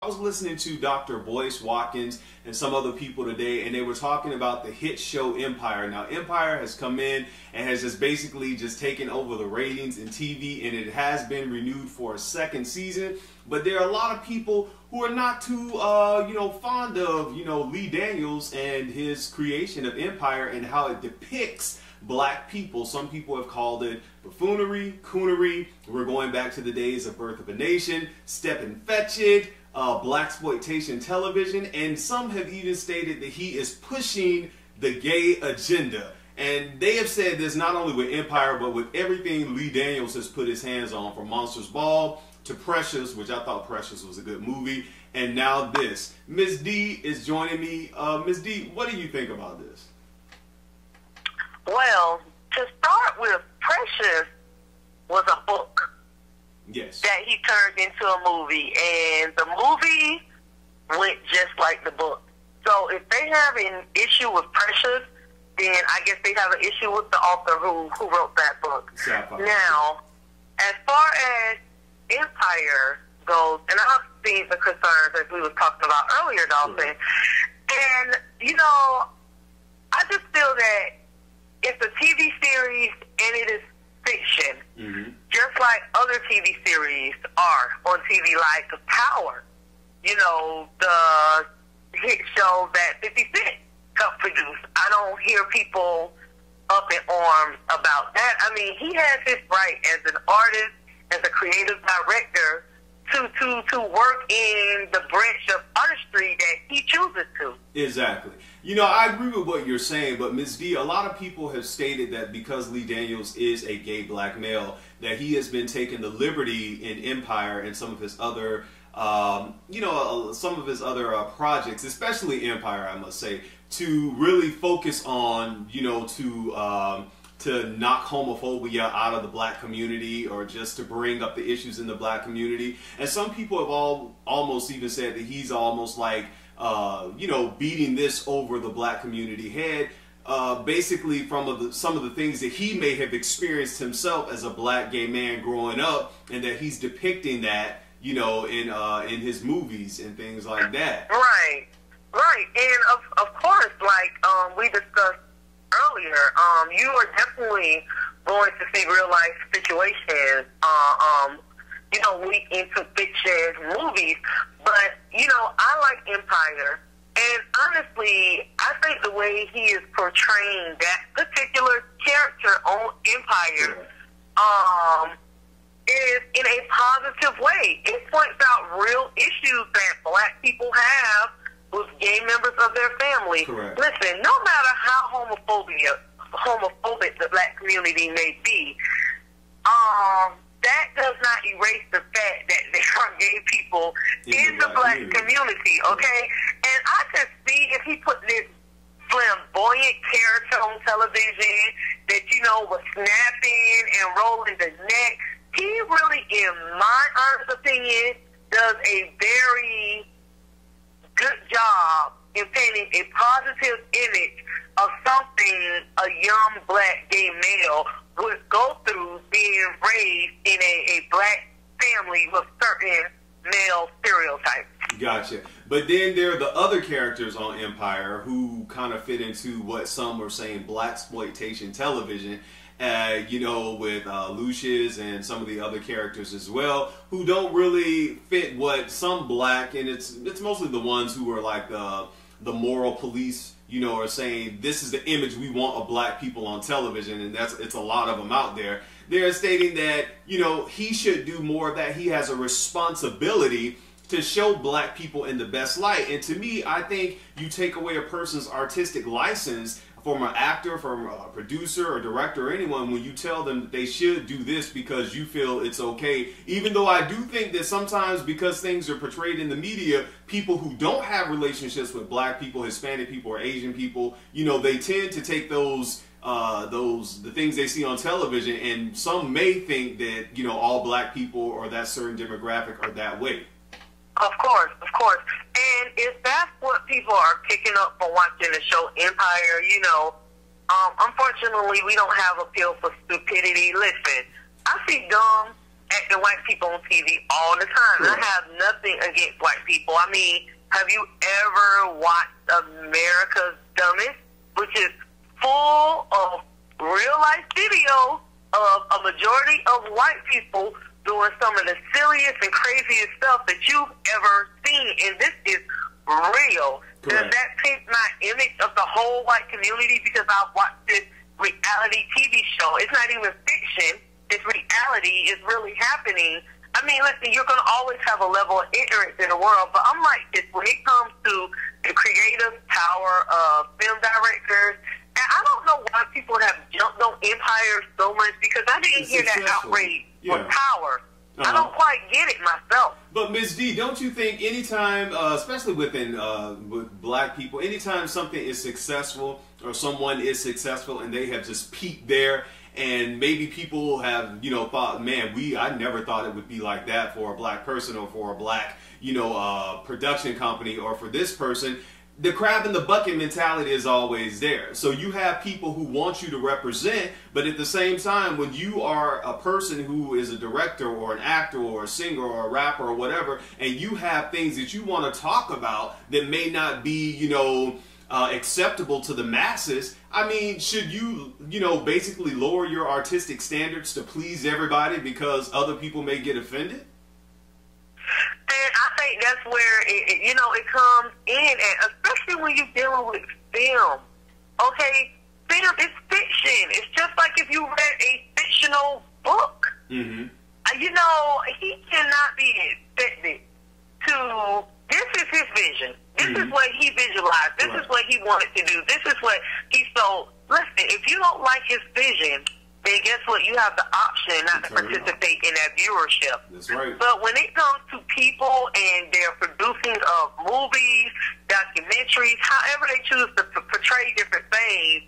I was listening to Dr. Boyce Watkins and some other people today, and they were talking about the hit show Empire. Now, Empire has come in and has just basically just taken over the ratings in TV, and it has been renewed for a second season. But there are a lot of people who are not too, fond of, Lee Daniels and his creation of Empire and how it depicts black people. Some people have called it buffoonery, coonery. We're going back to the days of Birth of a Nation, Step and Fetch It, blaxploitation television, and some have even stated that he is pushing the gay agenda. And they have said this not only with Empire, but with everything Lee Daniels has put his hands on, from Monsters Ball to Precious, which I thought Precious was a good movie, and now this. Ms. D is joining me. Ms. D, what do you think about this? Well, to start with, Precious was a book. Yes. That he turned into a movie, and the movie went just like the book. So if they have an issue with Precious, then I guess they have an issue with the author who wrote that book. Sapphire. Now, as far as Empire goes, and I've seen the concerns as we were talking about earlier, Dawson, and, I just feel that it's a TV series and it is fiction, just like other TV series are on TV, like Power, the hit show that 50 Cent helped produce. I don't hear people up in arms about that. I mean, he has his right as an artist, as a creative director, to work in the branch of artistry that he chooses to. Exactly. I agree with what you're saying, but Ms. D, a lot of people have stated that because Lee Daniels is a gay black male, that he has been taking the liberty in Empire and some of his other, projects, especially Empire, I must say, to really focus on, to knock homophobia out of the black community, or just to bring up the issues in the black community. And some people have almost even said that he's almost like, beating this over the black community head, basically from some of the things that he may have experienced himself as a black gay man growing up, and that he's depicting that, in his movies and things like that. Right. And of course, like we discussed earlier, you are definitely going to see real life situations, leak into fiction movies. But, I like Empire, and honestly, I think the way he is portraying that particular character on Empire is in a positive way. It points out real issues that black people have with gay members of their family. Correct. Listen, no matter how homophobic the black community may be, that does not erase the fact that there are gay people in the black community, okay? And I could see if he put this flamboyant character on television that, was snapping and rolling the neck. He really, in my honest opinion, does a very good job in painting a positive image of something a young black gay male would go through being raised in a black family with certain male stereotypes. Gotcha. But then there are the other characters on Empire who kind of fit into what some were saying blaxploitation television, with Lucius and some of the other characters as well, who don't really fit what some black, and it's mostly the ones who are like the moral police, are saying this is the image we want of black people on television, and it's a lot of them out there. They're stating that, he should do more of that. He has a responsibility to show black people in the best light. And to me, I think you take away a person's artistic license from an actor, from a producer or director or anyone, when you tell them that they should do this because you feel it's okay. Even though I do think that sometimes, because things are portrayed in the media, people who don't have relationships with black people, Hispanic people, or Asian people, they tend to take the things they see on television, and some may think that, all black people or that certain demographic are that way. Of course. And if that's what people are picking up from watching the show Empire, unfortunately, we don't have a pill for stupidity. Listen, I see dumb acting white people on TV all the time. Sure. I have nothing against white people. I mean, have you ever watched America's Dumbest, which is full of real-life videos of a majority of white people doing some of the silliest and craziest stuff that you've ever seen, and this is real. Correct. Does that paint my image of the whole white community because I've watched this reality TV show? It's not even fiction. It's reality. It's really happening. I mean, listen, you're going to always have a level of ignorance in the world, but I'm like this when it comes to the creative power of film directors. And I don't know why people have jumped on Empire so much, because I didn't hear that outrage for power. I don't quite get it myself. But Ms. D, don't you think anytime, especially within with black people, anytime something is successful or someone is successful and they have just peaked there, and maybe people have, you know, thought, man, I never thought it would be like that for a black person or for a black, you know, production company or for this person. The crab in the bucket mentality is always there. So you have people who want you to represent, but at the same time, when you are a person who is a director or an actor or a singer or a rapper or whatever, and you have things that you want to talk about that may not be, you know, acceptable to the masses, I mean, should you, you know, basically lower your artistic standards to please everybody because other people may get offended? And I think that's where it comes in, and especially when you're dealing with film. Okay, film is fiction. It's just like if you read a fictional book. Mm-hmm. You know, he cannot be expected to. This is his vision. This is what he visualized. This is what he wanted to do. This is what he so. Listen, if you don't like his vision, then guess what? You have the option not to participate in that viewership. That's right. But when it comes to people and their producing of movies, documentaries, however they choose to portray different things,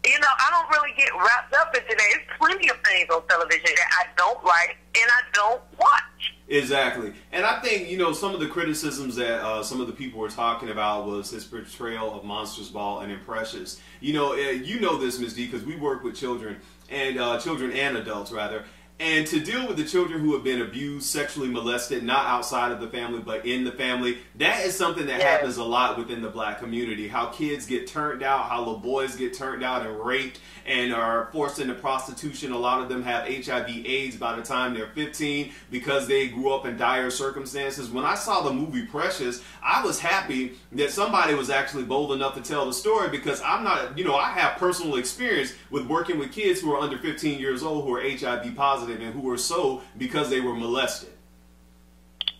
you know, I don't really get wrapped up into that. There's plenty of things on television that I don't like and I don't watch. Exactly. And I think, you know, some of the criticisms that some of the people were talking about was his portrayal of Monsters Ball and Imprecious. You know this, Ms. D, because we work with children and adults, rather. And to deal with the children who have been abused, sexually molested, not outside of the family, but in the family, that is something that happens a lot within the black community. How kids get turned out, how little boys get turned out and raped and are forced into prostitution. A lot of them have HIV/AIDS by the time they're 15 because they grew up in dire circumstances. When I saw the movie Precious, I was happy that somebody was actually bold enough to tell the story, because I'm not, you know, I have personal experience with working with kids who are under 15 years old who are HIV positive and who were so because they were molested.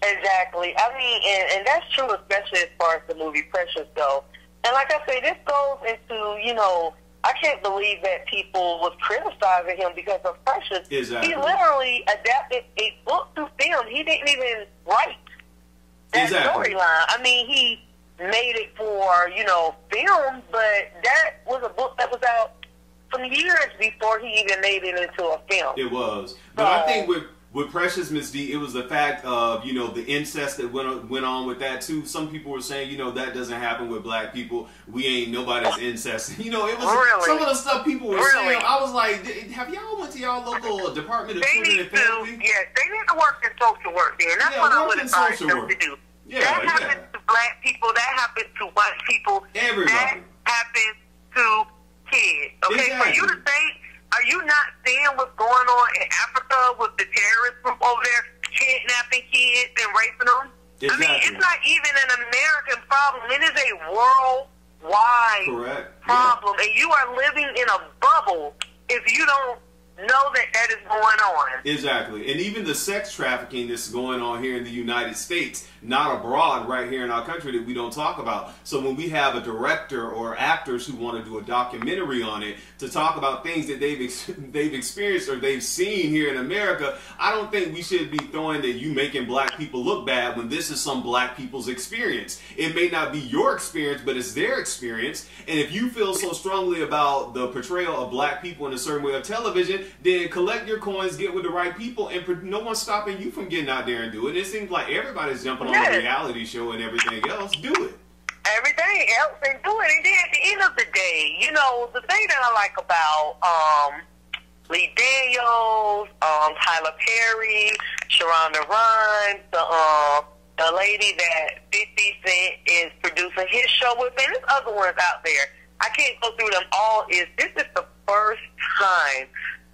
Exactly. I mean, and that's true, especially as far as the movie Precious goes. And like I say, this goes into, you know, I can't believe that people was criticizing him because of Precious. Exactly. He literally adapted a book to film. He didn't even write that storyline. I mean, he made it for, you know, film, but that was a book that was out some years before he even made it into a film. It was. But I think with Precious, Miss D, it was the fact of, you know, the incest that went on with that too. Some people were saying, you know, that doesn't happen with black people. We ain't nobody's incest. You know, it was some of the stuff people were saying. I was like, have y'all went to y'all local Department of Children and Family? Yes, they need to work in social work there. And that's what I would advise them to do. That happens to black people. That happens to white people. Everybody. That happens to kids. Okay, for you to think, are you not seeing what's going on in Africa with the terrorist group over there kidnapping kids and raping them? Exactly. I mean, it's not even an American problem. It is a worldwide problem. And you are living in a bubble if you don't know that that is going on. Exactly. And even the sex trafficking that's going on here in the United States, not abroad, right here in our country, that we don't talk about. So when we have a director or actors who want to do a documentary on it to talk about things that they've experienced or they've seen here in America, I don't think we should be throwing that you making black people look bad when this is some black people's experience. It may not be your experience, but it's their experience. And if you feel so strongly about the portrayal of black people in a certain way of television, then collect your coins, get with the right people, and no one's stopping you from getting out there and doing it. It seems like everybody's jumping on a reality show and everything else. Do it. Everything else and do it. And then at the end of the day, you know, the thing that I like about Lee Daniels, Tyler Perry, Sharonda Rhimes, the lady that 50 Cent is producing his show with, and there's other ones out there. I can't go through them all. This is the first time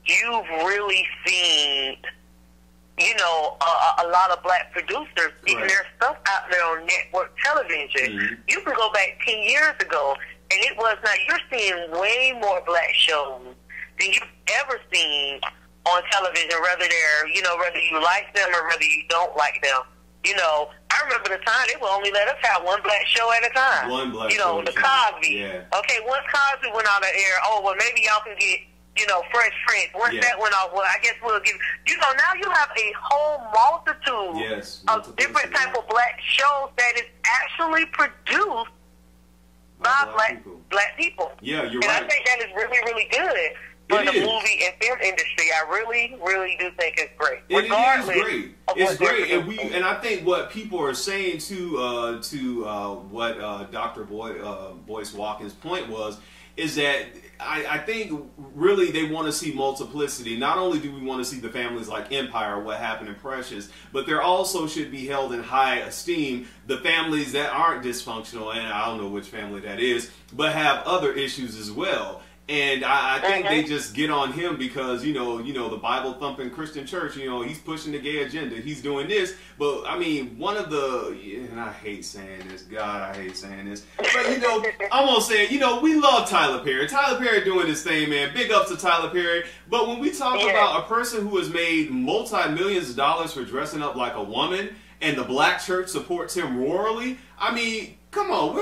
you've really seen, you know, a lot of black producers getting their stuff out there on network television. Mm-hmm. You can go back 10 years ago, and it was not. You're seeing way more black shows than you've ever seen on television, whether they're, you know, whether you like them or whether you don't like them. You know, I remember the time they would only let us have one black show at a time. One black show. You know, the Cosby. Yeah. Okay, once Cosby went out of air, well, maybe y'all can get, you know, Fresh Prince. Once that went off, well, I guess we'll give, you know, now you have a whole multitude of different type of black shows that is actually produced by black people. Yeah, you're right. And I think that is really, really good. For the movie and film industry, I really, really do think it's great. It is great. It's great, and I think what people are saying to what Dr. Boyce Watkins' point was is that I think really they want to see multiplicity. Not only do we want to see the families like Empire, what happened in Precious, but there also should be held in high esteem the families that aren't dysfunctional, and I don't know which family that is, but have other issues as well. And I think they just get on him because, you know, the Bible-thumping Christian church, you know, he's pushing the gay agenda. He's doing this. But, I mean, one of the, and I hate saying this. God, I hate saying this. But, you know, I'm going to say it. You know, we love Tyler Perry. Tyler Perry doing his thing, man. Big ups to Tyler Perry. But when we talk about a person who has made multi-millions of dollars for dressing up like a woman and the black church supports him royally, I mean, come on,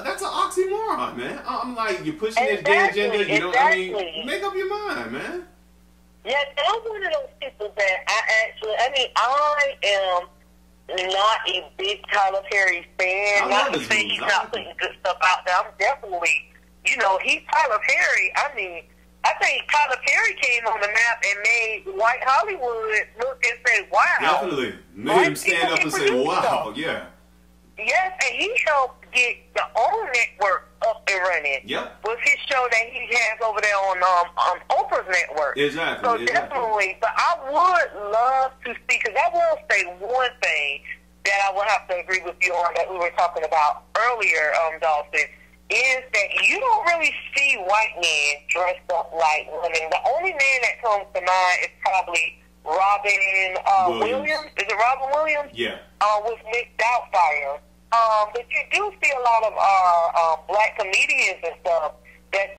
that's an oxymoron, man. I'm like, you're pushing this gay agenda, you know, I mean, make up your mind, man. Yeah, I'm one of those people that I am not a big Tyler Perry fan. Not to say he's not putting good stuff out there. I'm definitely, you know, he's Tyler Perry. I mean, I think Tyler Perry came on the map and made white Hollywood look and say, wow. Definitely. Made him stand up and say, wow, yeah. Yes, and he helped get the own network up and running. Yep. With his show that he has over there on Oprah's network. Exactly. So definitely, but I would love to see, because I will say one thing that I will have to agree with you on that we were talking about earlier, Dawson, is that you don't really see white men dressed up like women. The only man that comes to mind is probably Robin Williams. Is it Robin Williams? Yeah. With Nick Doubtfire. But you do see a lot of our black comedians and stuff